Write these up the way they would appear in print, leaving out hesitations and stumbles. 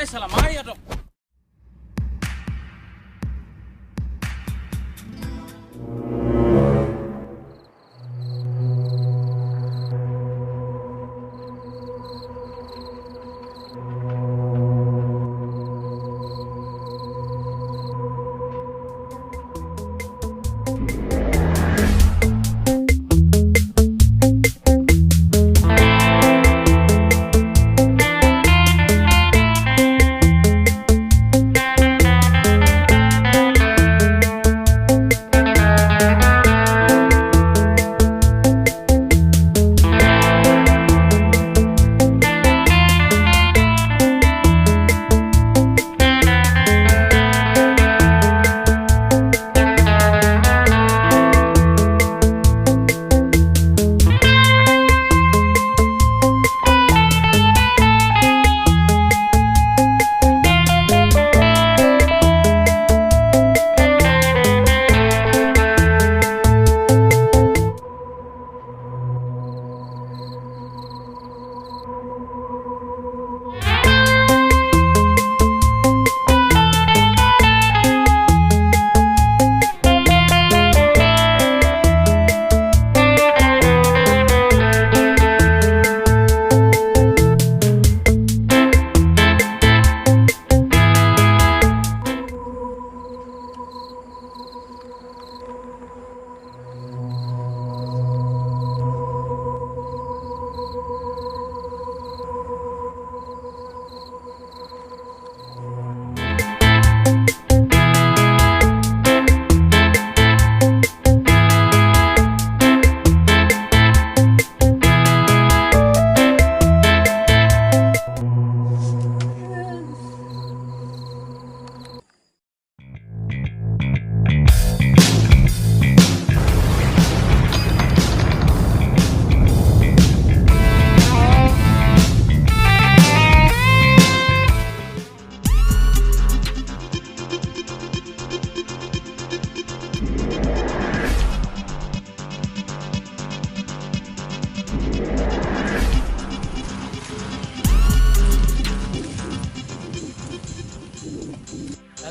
এই শালা মাৰ ইয়াতক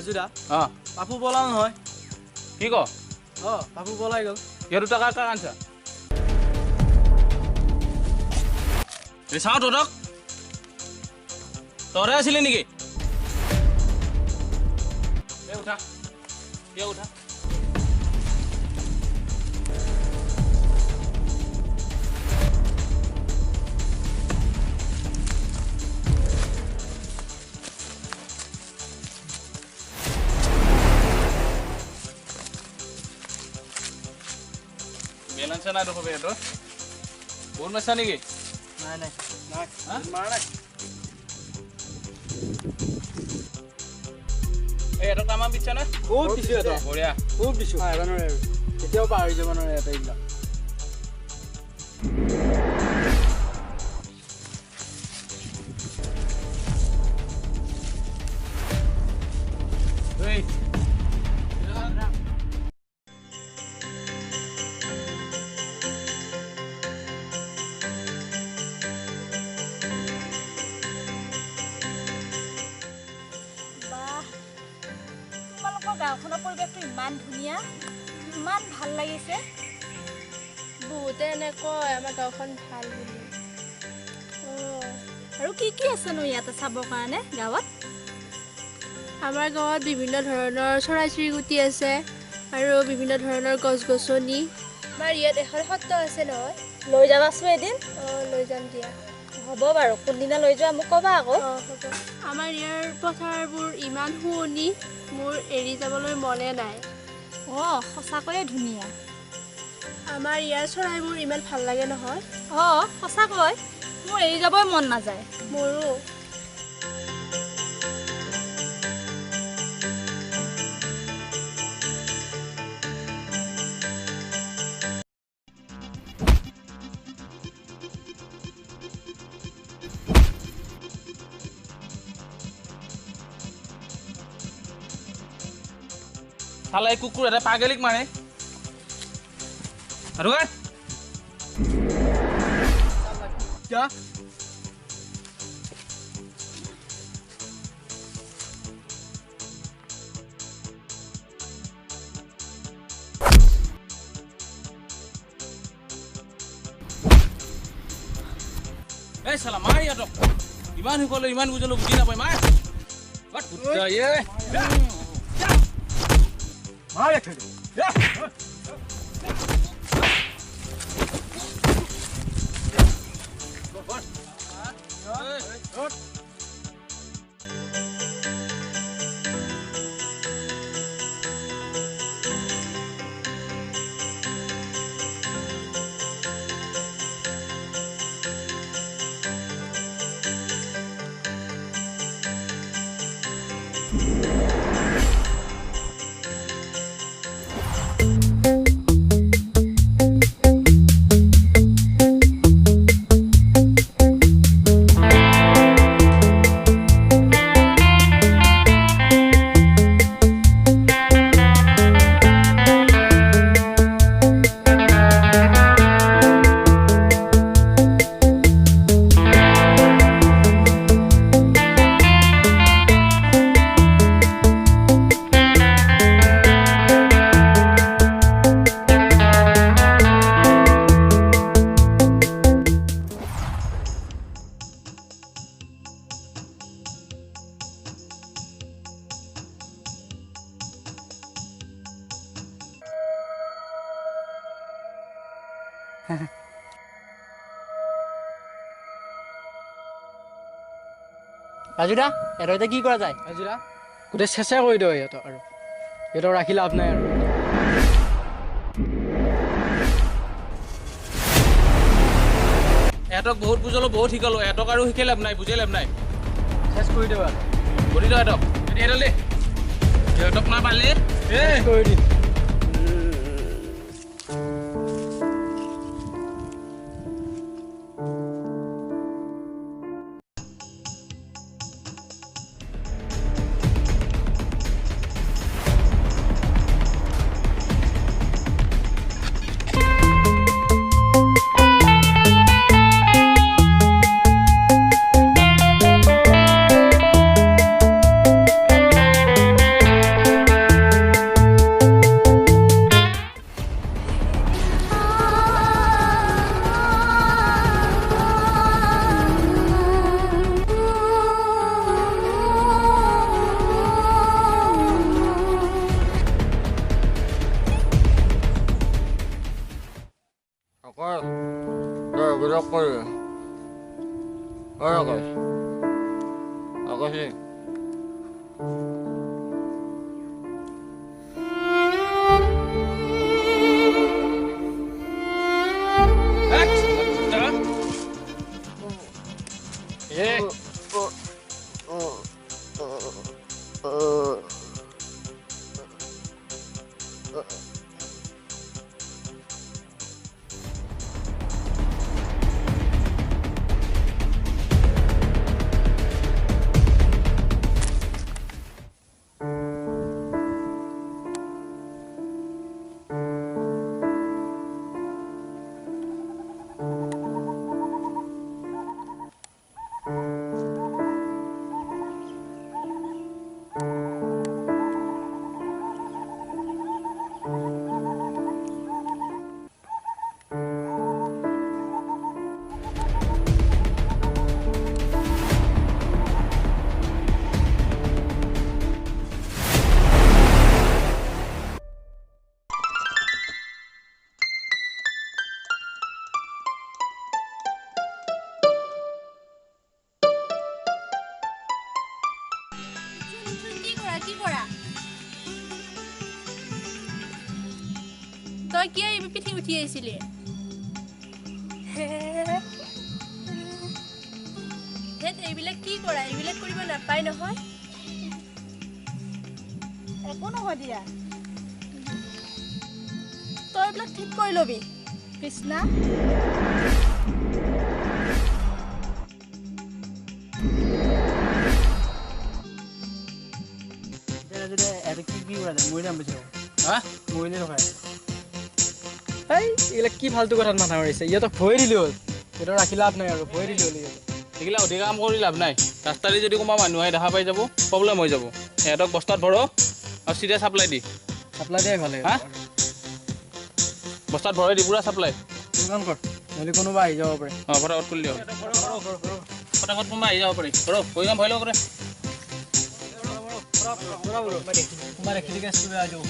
Ajola. Papu bola নহয়. কি ক papu বলাই গল। ইয়াৰ দুটা কাৰ আনছা এই চাও তোক তৰে আছিলি নেকি এ উঠা উঠা বেলেন্স নাই দেখো বে তো কোন মেছা নেকি নাই মাৰ নাই এই এটা তামা বিচ্ছা না খুব দিছো এটা বঢ়িয়া খুব দিছো এবাৰে এতিয়াও পাহৰি যাব নোৱাৰে এটা ইলা এই গাঁওখনৰ পৰিৱেশটো ইমান ধুনীয়া ইমান ভাল লাগিছে বহুতে এনে কয় আমাৰ গাঁওখন ভাল বুলি আৰু কি কি আছেনো ইয়াতে চাবৰ কাৰণে গাঁৱত আমাৰ গাঁৱত বিভিন্ন ধৰণৰ চৰাই চিৰিকটি আছে আৰু বিভিন্ন ধৰণৰ গছ গছনি আমাৰ ইয়াত এখন সত্ৰ আছে নহয় লৈ যাবাচোন এদিন লৈ যাম দিয়া হ'ব বাৰু কোনদিনা লৈ যোৱা মোক ক'বা আকৌ হ'ব আমাৰ ইয়াৰ পথাৰবোৰ ইমান শুৱনি মোৰ এৰি যাবলৈ মনে নাই সঁচাকৈয়ে ধুনীয়া আমাৰ ইয়াৰ চৰাইবোৰ ইমান ভাল লাগে নহয় সঁচাকৈ মোৰ এৰি যাবই মন নাযায় মোৰো শালা এই কুকুৰ এটা পাগলিক মাৰে আৰু क्या এই চালা মাৰ ইয়াত ইমান সকলে ইমান বুজলো বুজি নাপায় মাৰ বাট কুত্তা এ মাৰ একে ৰাজুদা এটা এতিয়া কি কৰা যায় আজিৰা গোটেই চেষ্টা কৰি দিওঁ ইহঁতক আৰু ইহঁতক ৰাখি লাভ নাই আৰু এহঁতক বহুত বুজালো বহুত শিকালো এহঁতক আৰু শিকাই লাভ নাই বুজাই লাভ নাই চেছ কৰি দিওঁ আৰু কৰি দিওঁ এহঁতক এডাল দে এহঁতক না পালে কৰি দিম তই কিয় এই পিঠি উঠি আহিছিলি এইবিলাক কি কৰা এইবিলাক কৰিব নাপায় নহয় একো নহয় দিয়া তই এইবিলাক ঠিক কৰি ল'বি কৃষ্ণা কি কৰা যায় মৰি যাম বুজি হা মৰিলে নহয় এই এইবিলাক কি ফাল্টু কথাত মাথা মাৰিছে ইহঁতক ভয় দিলে হ'ল সিহঁতক ৰাখি লাভ নাই আৰু ভয় দিলে হ'ল এইগিলা অধিক কাম কৰি লাভ নাই ৰাস্তাৰে যদি কোনোবা মানুহ আহি দেখা পাই যাব প্ৰব্লেম হৈ যাব সিহঁতক বস্তাত ভৰক আৰু চিধা চাপ্লাই দি চাপ্লাই দিয়াই ভালে হা বস্তাত ভৰাই দি পুৰা চাপ্লাই ইমান কৰ নহ'লে কোনোবা আহি যাব পাৰে ফটাফট কৰি দিয়ক ফটাফট কোনোবা আহি যাব পাৰে কৈ যাম ভয় লগৰে তোমাৰ দেখি দেখি আছোঁ আহি যাব